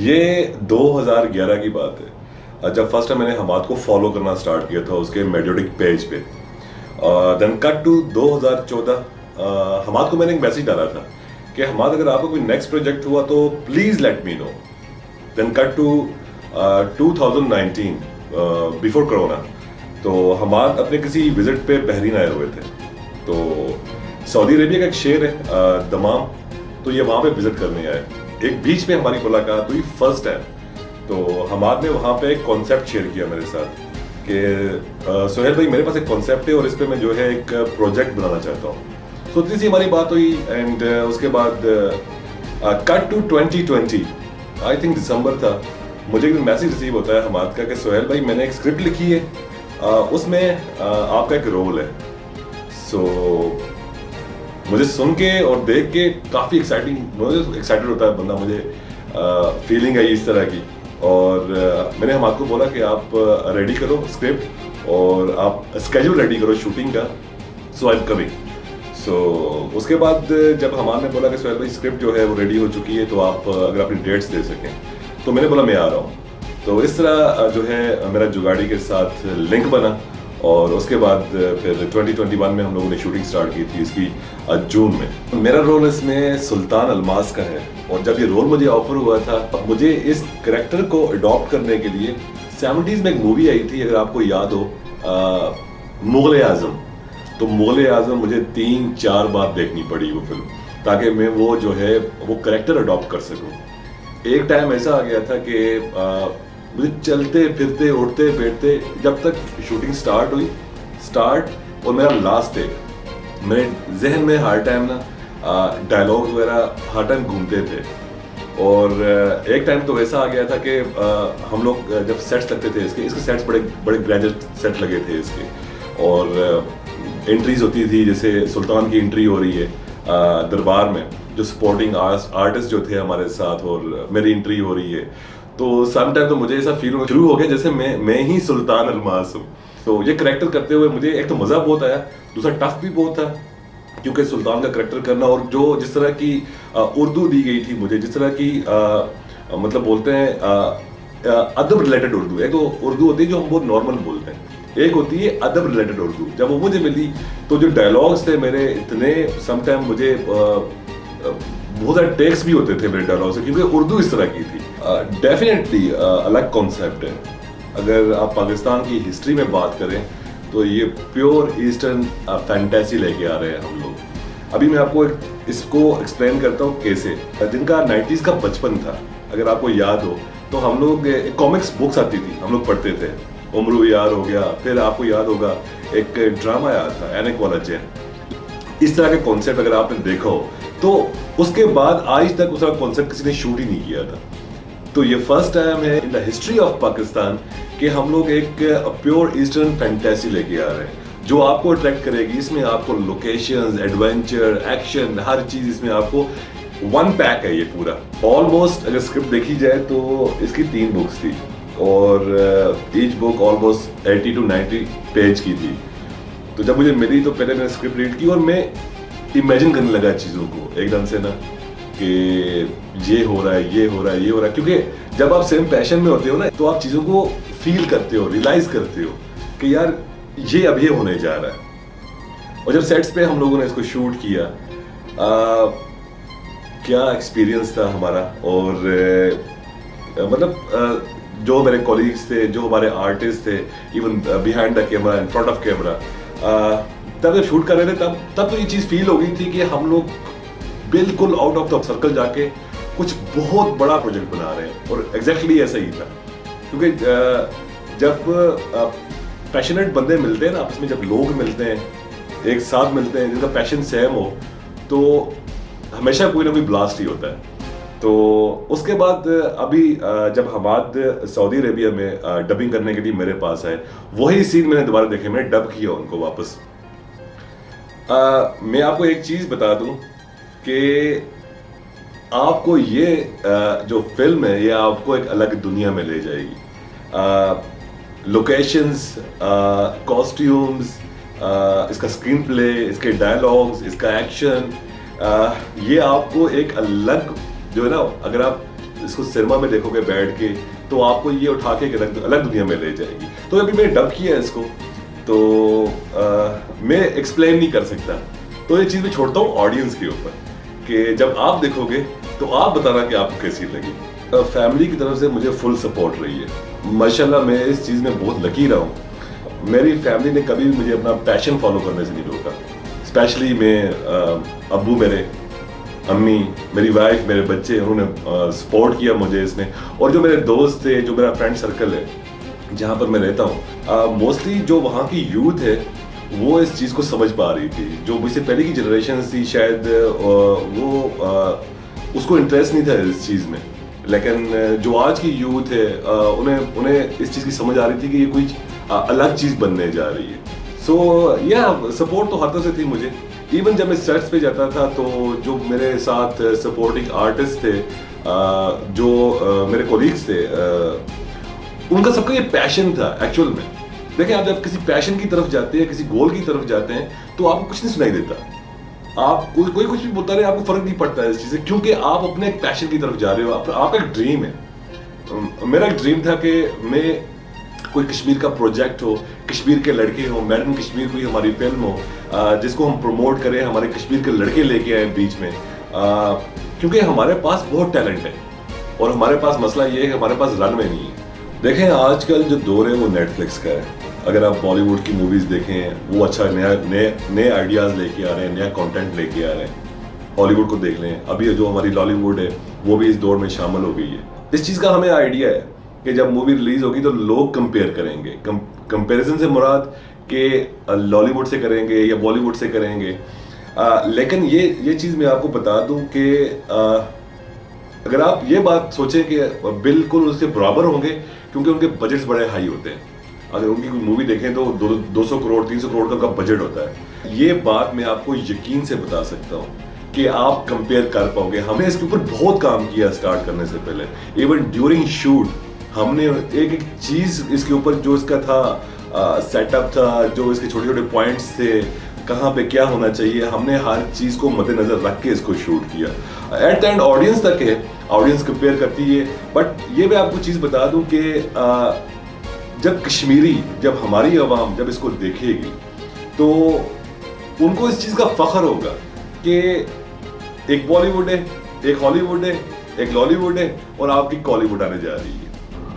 ये 2011 की बात है, जब फर्स्ट टाइम मैंने हमाद को फॉलो करना स्टार्ट किया था उसके मेडियोटिक पेज पे। देन कट टू 2014, हमाद को मैंने एक मैसेज डाला था कि हमाद अगर आपको कोई नेक्स्ट प्रोजेक्ट हुआ तो please let me know. Then cut to 2019, before corona, तो हमाद अपने किसी विजिट पे बहरीन आए हुए थे। तो सऊदी अरेबिया का एक शहर है दमाम, तो ये वहाँ पे विजिट करने आए। एक बीच में हमारी मुलाकात हुई फर्स्ट टाइम। तो हमाद ने वहाँ पे एक कॉन्सेप्ट शेयर किया मेरे साथ कि सोहेल भाई मेरे पास एक कॉन्सेप्ट है और इस पे मैं जो है एक प्रोजेक्ट बनाना चाहता हूँ। तो इतनी सी हमारी बात हुई एंड उसके बाद कट टू 2020, आई थिंक दिसंबर था, मुझे एक मैसेज रिसीव होता है हमाद का कि सोहेल भाई मैंने एक स्क्रिप्ट लिखी है, उसमें आपका एक रोल है। सो मुझे सुन के और देख के काफ़ी एक्साइटेड होता है बंदा, मुझे फीलिंग आई इस तरह की। और मैंने हमाद को बोला कि आप रेडी करो स्क्रिप्ट और आप स्केड्यूल रेडी करो शूटिंग का, सो आई एम कमिंग। सो उसके बाद जब हमाद ने बोला कि सोहेल भाई स्क्रिप्ट जो है वो रेडी हो चुकी है, तो आप अगर अपनी डेट्स दे सकें, तो मैंने बोला मैं आ रहा हूँ। तो इस तरह जो है मेरा जुगाड़ी के साथ लिंक बना और उसके बाद फिर 2021 में हम लोगों ने शूटिंग स्टार्ट की थी इसकी जून में। मेरा रोल इसमें सुल्तान अलमास का है और जब ये रोल मुझे ऑफर हुआ था, मुझे इस कैरेक्टर को अडॉप्ट करने के लिए 70s में एक मूवी आई थी, अगर आपको याद हो, मुगल आजम। तो मुगल आजम मुझे 3-4 बार देखनी पड़ी वो फिल्म, ताकि मैं वो जो है वो कैरेक्टर अडॉप्ट कर सकूं। एक टाइम ऐसा आ गया था कि मुझे चलते फिरते उठते बैठते, जब तक शूटिंग स्टार्ट और मेरा लास्ट डे, मेरे जहन में हर टाइम ना डायलॉग वगैरह हर टाइम घूमते थे। और एक टाइम तो ऐसा आ गया था कि हम लोग जब सेट्स लगते थे इसके सेट्स बड़े ग्रैंड सेट लगे थे इसके, और एंट्रीज होती थी, जैसे सुल्तान की एंट्री हो रही है दरबार में, जो सपोर्टिंग आर्टिस्ट जो थे हमारे साथ, और मेरी एंट्री हो रही है। तो सम टाइम तो मुझे ऐसा फील होना शुरू हो गया जैसे मैं ही सुल्तान अलमास हूँ। तो ये करैक्टर करते हुए मुझे एक तो मज़ा बहुत आया, दूसरा टफ भी बहुत था, क्योंकि सुल्तान का करैक्टर करना और जो जिस तरह की उर्दू दी गई थी मुझे, जिस तरह की मतलब बोलते हैं अदब रिलेटेड उर्दू। एक तो उर्दू होती है जो हम बहुत नॉर्मल बोलते हैं, एक होती है अदब रिलेटेड उर्दू। जब वो मुझे मिली तो जो डायलॉग्स थे मेरे, इतने समटाइम मुझे बहुत सारे टेक्स भी होते थे मेरे डायलॉग से, क्योंकि उर्दू इस तरह की थी। डेफिनेटली अलग कॉन्सेप्ट है। अगर आप पाकिस्तान की हिस्ट्री में बात करें तो ये प्योर ईस्टर्न फैंटेसी लेके आ रहे हैं हम लोग। अभी मैं आपको इसको एक्सप्लेन करता हूँ कैसे। जिनका 90s का बचपन था, अगर आपको याद हो, तो हम लोग कॉमिक्स बुक्स आती थी, हम लोग पढ़ते थे। उम्र यार हो गया, फिर आपको याद होगा एक ड्रामा आया था एनिक वाला जैन। इस तरह के कॉन्सेप्ट अगर आपने देखा हो, तो उसके बाद आज तक उसका कॉन्सेप्ट किसी ने शूट ही नहीं किया था। तो ये फर्स्ट टाइम है in the history of Pakistan कि हम लोग एक प्योर ईस्टर्न फैंटेसी लेके आ रहे हैं, जो आपको अट्रैक्ट करेगी। इसमें आपको लोकेशंस, एडवेंचर, एक्शन, हर चीज इसमें आपको वन पैक है ये पूरा। ऑलमोस्ट अगर स्क्रिप्ट देखी जाए तो इसकी 3 बुक्स थी और each book almost 80 to 90 page की थी। तो जब मुझे मिली तो पहले मैंने स्क्रिप्ट रीड की और मैं इमेजिन करने लगा चीज़ों को एकदम से ना, कि ये हो रहा है, ये हो रहा है, ये हो रहा है। क्योंकि जब आप सेम पैशन में होते हो ना, तो आप चीज़ों को फील करते हो, रियलाइज करते हो कि यार ये अब ये होने जा रहा है। और जब सेट्स पे हम लोगों ने इसको शूट किया, क्या एक्सपीरियंस था हमारा। और मतलब जो मेरे कॉलीग्स थे, जो हमारे आर्टिस्ट थे, even behind the camera, in front of camera, तब जब शूट कर रहे थे तब तो ये चीज़ फील हो गई थी कि हम लोग बिल्कुल आउट ऑफ द सर्कल जाके कुछ बहुत बड़ा प्रोजेक्ट बना रहे हैं। और एग्जैक्टली ऐसा ही था, क्योंकि जब पैशनेट बंदे मिलते हैं ना आपस में, जब लोग मिलते हैं, एक साथ मिलते हैं, जिनका पैशन सेम हो, तो हमेशा कोई ना कोई ब्लास्ट ही होता है। तो उसके बाद अभी जब हमाद सऊदी अरेबिया में डबिंग करने के लिए मेरे पास आए, वही सीन मैंने दोबारा देखे, मैंने डब किया उनको वापस। मैं आपको एक चीज़ बता दूं कि आपको ये जो फिल्म है, ये आपको एक अलग दुनिया में ले जाएगी। लोकेशंस, कॉस्ट्यूम्स, इसका स्क्रीन प्ले, इसके डायलॉग्स, इसका एक्शन, ये आपको एक अलग जो है ना, अगर आप इसको सिनेमा में देखोगे बैठ के तो आपको ये उठा के एक अलग दुनिया में ले जाएगी। तो अभी मैंने डब किया है इसको, तो मैं एक्सप्लेन नहीं कर सकता, तो ये चीज़ मैं छोड़ता हूँ ऑडियंस के ऊपर कि जब आप देखोगे तो आप बताना कि आपको कैसी लगी। फैमिली की तरफ से मुझे फुल सपोर्ट रही है माशाल्लाह, मैं इस चीज़ में बहुत लकी रहा हूँ। मेरी फैमिली ने कभी भी मुझे अपना पैशन फॉलो करने से नहीं रोका, स्पेशली मैं अब्बू मेरे, अम्मी, मेरी वाइफ, मेरे बच्चे, उन्होंने सपोर्ट किया मुझे इसमें। और जो मेरे दोस्त थे, जो मेरा फ्रेंड सर्कल है जहाँ पर मैं रहता हूँ, मोस्टली जो वहाँ की यूथ है वो इस चीज़ को समझ पा रही थी। जो मुझसे पहले की जनरेशन थी शायद वो उसको इंटरेस्ट नहीं था इस चीज़ में, लेकिन जो आज की यूथ है उन्हें इस चीज़ की समझ आ रही थी कि ये कोई अलग चीज़ बनने जा रही है। सो या सपोर्ट तो हर तरह से थी मुझे। इवन जब मैं सेट्स पे जाता था तो जो मेरे साथ सपोर्टिंग आर्टिस्ट थे, जो मेरे कोलीग्स थे, उनका सबका ये पैशन था एक्चुअल में। देखिए, आप जब किसी पैशन की तरफ जाते हैं, किसी गोल की तरफ जाते हैं, तो आपको कुछ नहीं सुनाई देता। आप कोई कुछ भी बोलता रहे, आपको फर्क नहीं पड़ता है इस चीज़ से, क्योंकि आप अपने एक पैशन की तरफ जा रहे हो। आपका एक ड्रीम है। मेरा एक ड्रीम था कि मैं कोई कश्मीर का प्रोजेक्ट हो, कश्मीर के लड़के हो, मेड इन कश्मीर कोई हमारी फिल्म हो जिसको हम प्रमोट करें, हमारे कश्मीर के लड़के लेके आए बीच में, क्योंकि हमारे पास बहुत टैलेंट है और हमारे पास मसला ये है कि हमारे पास रनवे नहीं है। देखें, आजकल जो दौर है वो नेटफ्लिक्स का है। अगर आप बॉलीवुड की मूवीज़ देखें, वो अच्छा नए आइडियाज़ लेके आ रहे हैं, नया कंटेंट लेके आ रहे हैं। हॉलीवुड को देख लें, अभी जो हमारी लॉलीवुड है वो भी इस दौर में शामिल हो गई है। इस चीज़ का हमें आइडिया है कि जब मूवी रिलीज होगी तो लोग कंपेयर करेंगे। कंपैरिजन से मुराद कि लॉलीवुड से करेंगे या बॉलीवुड से करेंगे। लेकिन ये चीज़ मैं आपको बता दूं कि अगर आप ये बात सोचें कि बिल्कुल उसके बराबर होंगे, क्योंकि उनके बजट्स बड़े हाई होते हैं। अगर उनकी कोई मूवी देखें तो 200 करोड़ 300 करोड़ का उनका बजट होता है। ये बात मैं आपको यकीन से बता सकता हूँ कि आप कंपेयर कर पाओगे। हमने इसके ऊपर बहुत काम किया स्टार्ट करने से पहले। इवन ड्यूरिंग शूट हमने एक एक चीज़ इसके ऊपर, जो इसका था सेटअप था, जो इसके छोटे छोटे पॉइंट्स थे, कहाँ पे क्या होना चाहिए, हमने हर चीज़ को मद्देनजर रख के इसको शूट किया। एट द एंड ऑडियंस तक है, ऑडियंस कंपेयर करती है। बट ये मैं आपको चीज़ बता दूं कि जब हमारी आवाम जब इसको देखेगी तो उनको इस चीज़ का फख्र होगा कि एक बॉलीवुड है, एक हॉलीवुड है, एक लॉलीवुड है और आपकी कॉलीवुड आने जा रही है।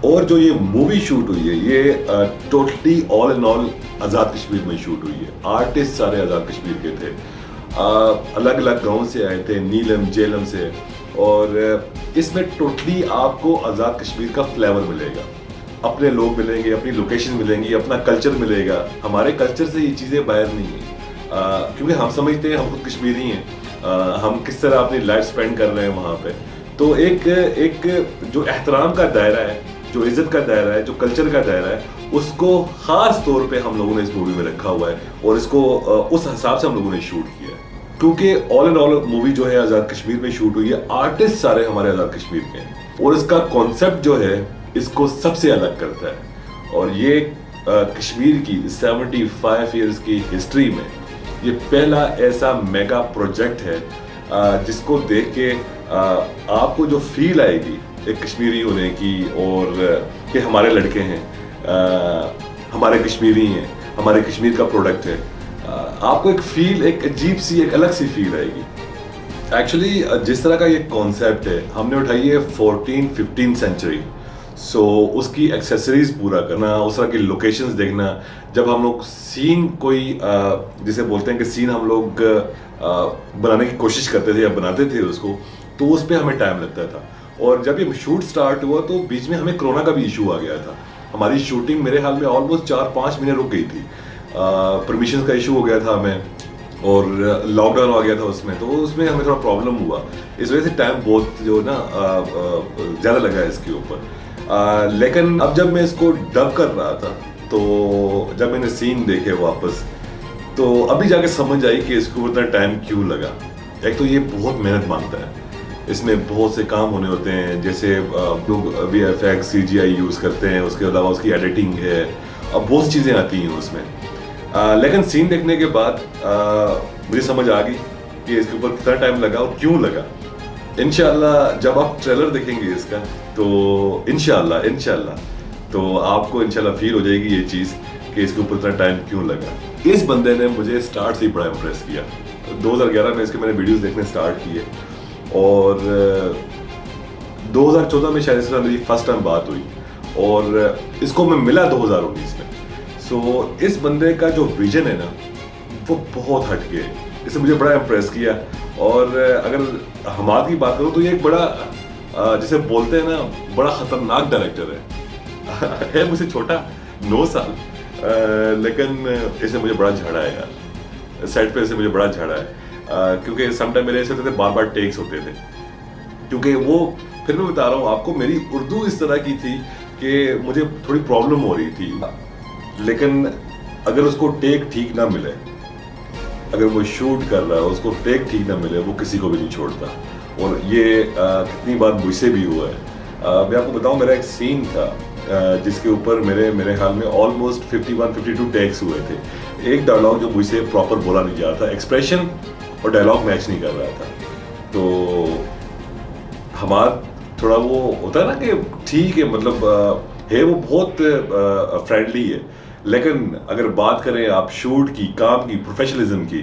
और जो ये मूवी शूट हुई है ये totally all in all Azad Kashmir में शूट हुई है। आर्टिस्ट सारे आज़ाद कश्मीर के थे, अलग अलग गांव से आए थे, नीलम जेलम से। और इसमें टोटली आपको आज़ाद कश्मीर का फ्लेवर मिलेगा, अपने लोग मिलेंगे, अपनी लोकेशन मिलेंगी, अपना कल्चर मिलेगा। हमारे कल्चर से ये चीज़ें बाहर नहीं है, क्योंकि हम समझते हैं हम खुद कश्मीरी हैं, हम किस तरह अपनी लाइफ स्पेंड कर रहे हैं वहाँ पे। तो एक जो एहतराम का दायरा है, जो इज्जत का दायरा है, जो कल्चर का दायरा है, उसको खास तौर पे हम लोगों ने इस मूवी में रखा हुआ है और इसको उस हिसाब से हम लोगों ने शूट किया है। क्योंकि ऑल इन ऑल मूवी जो है आज़ाद कश्मीर में शूट हुई है, आर्टिस्ट सारे हमारे आज़ाद कश्मीर के हैं और इसका कॉन्सेप्ट जो है इसको सबसे अलग करता है। और ये कश्मीर की 75 ईयर्स की हिस्ट्री में ये पहला ऐसा मेगा प्रोजेक्ट है जिसको देख के आपको जो फील आएगी एक कश्मीरी होने की, और कि हमारे लड़के हैं, हमारे कश्मीरी हैं, हमारे कश्मीर का प्रोडक्ट है, आपको एक फील, एक अजीब सी, एक अलग सी फील आएगी। एक्चुअली जिस तरह का ये कॉन्सेप्ट है हमने उठाई है 14-15 सेंचुरी। सो उसकी एक्सेसरीज पूरा करना, उस तरह की लोकेशंस देखना। जब हम लोग सीन कोई जिसे बोलते हैं कि सीन हम लोग बनाने की कोशिश करते थे या बनाते थे उसको, तो उस पर हमें टाइम लगता था। और जब ये शूट स्टार्ट हुआ तो बीच में हमें कोरोना का भी इशू आ गया था। हमारी शूटिंग मेरे हाल में ऑलमोस्ट 4-5 महीने रुक गई थी। परमिशन का इशू हो गया था हमें और लॉकडाउन आ गया था उसमें, तो उसमें हमें थोड़ा प्रॉब्लम हुआ। इस वजह से टाइम बहुत जो ना ज़्यादा लगा है इसके ऊपर। लेकिन अब जब मैं इसको डब कर रहा था तो जब मैंने सीन देखे वापस, तो अभी जाके समझ आई कि इसको उतना टाइम क्यों लगा। एक तो ये बहुत मेहनत मांगता है, इसमें बहुत से काम होने होते हैं, जैसे लोग VFX CGI यूज़ करते हैं, उसके अलावा उसकी एडिटिंग है, अब बहुत सी चीज़ें आती हैं उसमें। लेकिन सीन देखने के बाद मुझे समझ आ गई कि इसके ऊपर कितना टाइम लगा और क्यों लगा। इंशाल्लाह जब आप ट्रेलर देखेंगे इसका तो इंशाल्लाह तो आपको इंशाल्लाह फील हो जाएगी ये चीज़ कि इसके ऊपर इतना टाइम क्यों लगा। इस बंदे ने मुझे स्टार्ट से ही बड़ा इम्प्रेस किया। 2011 में इसके मैंने वीडियोस देखने स्टार्ट किए और 2014 में शायद इसके साथ मेरी फर्स्ट टाइम बात हुई और इसको मैं मिला 2019 में। सो इस बंदे का जो विजन है ना वो बहुत हटके है, इसने मुझे बड़ा इम्प्रेस किया। और अगर हमाद की बात करूँ तो ये एक बड़ा जिसे बोलते हैं ना बड़ा ख़तरनाक डायरेक्टर है मुझसे छोटा 9 साल, लेकिन इसने मुझे बड़ा झाड़ा है यार, सेट पे इसने मुझे बड़ा झाड़ा है क्योंकि समटाइम मेरे ऐसे होते थे, बार बार टेक्स होते थे क्योंकि वो फिर मैं बता रहा हूँ आपको मेरी उर्दू इस तरह की थी कि मुझे थोड़ी प्रॉब्लम हो रही थी, लेकिन अगर उसको टेक ठीक ना मिले, अगर वो शूट कर रहा है उसको टेक ठीक ना मिले, वो किसी को भी नहीं छोड़ता। और ये कितनी बार मुझसे भी हुआ है। मैं आपको बताऊं मेरा एक सीन था जिसके ऊपर मेरे ख्याल में ऑलमोस्ट 51-52 टेक्स हुए थे। एक डायलॉग जो मुझसे प्रॉपर बोला नहीं जा रहा था, एक्सप्रेशन और डायलॉग मैच नहीं कर रहा था, तो हमारा थोड़ा वो होता है ना कि ठीक है मतलब है वो बहुत फ्रेंडली है, लेकिन अगर बात करें आप शूट की, काम की, प्रोफेशनलिज्म की,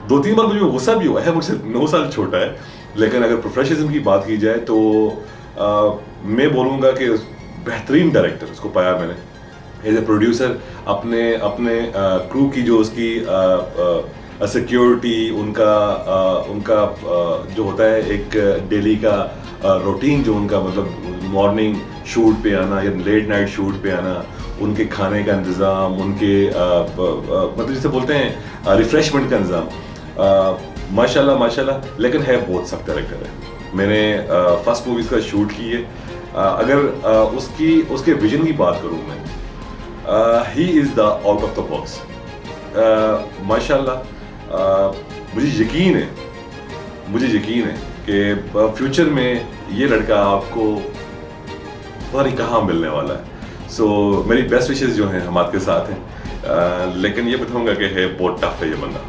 2-3 बार मुझे गुस्सा भी हुआ है, मुझसे 9 साल छोटा है, लेकिन अगर प्रोफेशनलिज्म की बात की जाए तो मैं बोलूँगा कि बेहतरीन डायरेक्टर उसको पाया मैंने एज ए प्रोड्यूसर। अपने क्रू की जो उसकी सिक्योरिटी, उनका जो होता है एक डेली का रूटीन, जो उनका मतलब मॉर्निंग शूट पे आना या लेट नाइट शूट पे आना, उनके खाने का इंतज़ाम, उनके मतलब जिसे बोलते हैं रिफ्रेशमेंट का इंतज़ाम, माशाल्लाह। लेकिन है बहुत सख्त डायरेक्टर है। मैंने फर्स्ट मूवीज़ का शूट की है। अगर उसके विजन की बात करूँ मैं, he is the out of the box माशाल्लाह। मुझे यकीन है कि फ्यूचर में ये लड़का आपको पता नहीं कहाँ मिलने वाला है। सो मेरी बेस्ट विशेस जो हैं हमाद के साथ हैं, लेकिन ये बताऊंगा कि है बहुत टफ है ये बंदा,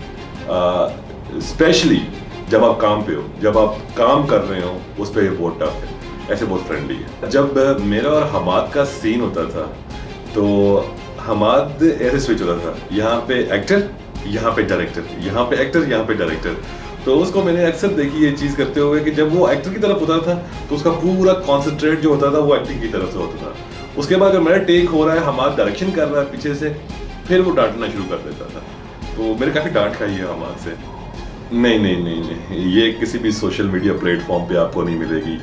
स्पेशली जब आप काम पे हो, जब आप काम कर रहे हो उस पर ये बहुत टफ है, ऐसे बहुत फ्रेंडली है। जब मेरा और हमाद का सीन होता था तो हमाद ऐसे स्विच होता था, यहाँ पे एक्टर, यहाँ पे डायरेक्टर, यहाँ पे एक्टर, यहाँ पे डायरेक्टर। तो उसको मैंने अक्सर देखी ये चीज़ करते हुए कि जब वो एक्टर की तरफ होता था तो उसका पूरा कॉन्सेंट्रेट जो होता था वो एक्टिंग की तरफ से होता था। उसके बाद अगर मेरा टेक हो रहा है, हमाद डायरेक्शन कर रहा है पीछे से, फिर वो डांटना शुरू कर देता था। तो मेरे काफ़ी डांट खाई है हमाद से। नहीं, ये किसी भी सोशल मीडिया प्लेटफॉर्म पे आपको नहीं मिलेगी,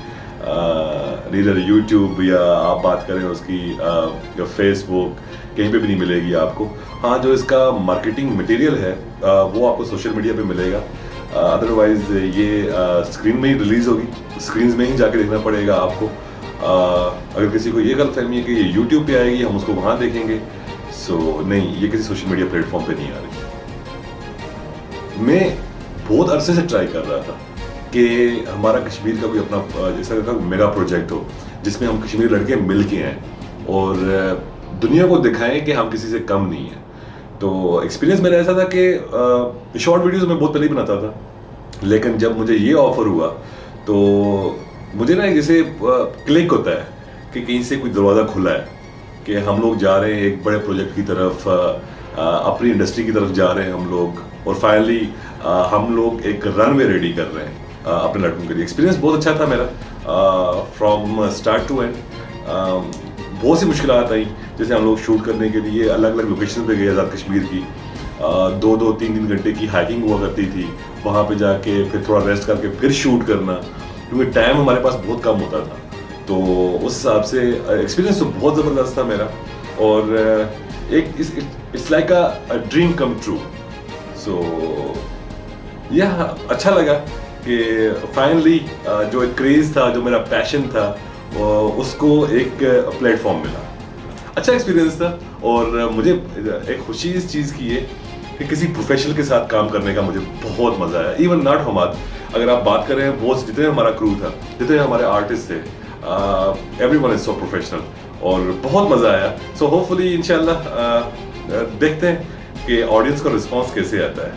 नीदर यूट्यूब या आप बात करें उसकी या फेसबुक, कहीं पे भी नहीं मिलेगी आपको। हाँ, जो इसका मार्केटिंग मटेरियल है वो आपको सोशल मीडिया पे मिलेगा, अदरवाइज ये स्क्रीन में ही रिलीज़ होगी, स्क्रीन में ही जाके देखना पड़ेगा आपको। अगर किसी को ये गलतफहमी है कि ये यूट्यूब पे आएगी, हम उसको वहाँ देखेंगे, सो नहीं, ये किसी सोशल मीडिया प्लेटफॉर्म पे नहीं आ रही। मैं बहुत अरसे से ट्राई कर रहा था कि हमारा कश्मीर का कोई अपना जैसा का मेगा प्रोजेक्ट हो जिसमें हम कश्मीरी लड़के मिल के आएँ और दुनिया को दिखाएं कि हम किसी से कम नहीं हैं। तो एक्सपीरियंस मेरा ऐसा था कि शॉर्ट वीडियोस मैं बहुत पहले ही बनाता था, लेकिन जब मुझे ये ऑफर हुआ तो मुझे ना जैसे क्लिक होता है कि कहीं से कोई दरवाज़ा खुला है कि हम लोग जा रहे हैं एक बड़े प्रोजेक्ट की तरफ, अपनी इंडस्ट्री की तरफ जा रहे हैं हम लोग, और फाइनली हम लोग एक रनवे रेडी कर रहे हैं अपने लड़कों के लिए। एक्सपीरियंस बहुत अच्छा था मेरा फ्रॉम स्टार्ट टू एंड। बहुत सी मुश्किलात आई, जैसे हम लोग शूट करने के लिए अलग अलग लोकेशन पे गए आज़ाद कश्मीर की, 2-3 घंटे की हाइकिंग हुआ करती थी, वहाँ पे जाके फिर थोड़ा रेस्ट करके फिर शूट करना, क्योंकि टाइम हमारे पास बहुत कम होता था। तो उस हिसाब से एक्सपीरियंस तो बहुत ज़बरदस्त था मेरा, और एक it's like a dream come true. So यह अच्छा लगा कि फाइनली जो एक क्रेज़ था, जो मेरा पैशन था, उसको एक प्लेटफॉर्म मिला। अच्छा एक्सपीरियंस था, और मुझे एक खुशी इस चीज़ की है कि किसी प्रोफेशनल के साथ काम करने का मुझे बहुत मज़ा आया। इवन नॉट हमाद, अगर आप बात करें बहुत जितने हमारा क्रू था, जितने हमारे आर्टिस्ट थे, एवरीवन इज सो प्रोफेशनल, और बहुत मज़ा आया। सो होपफुली इंशाल्लाह देखते हैं कि ऑडियंस का रिस्पॉन्स कैसे आता है।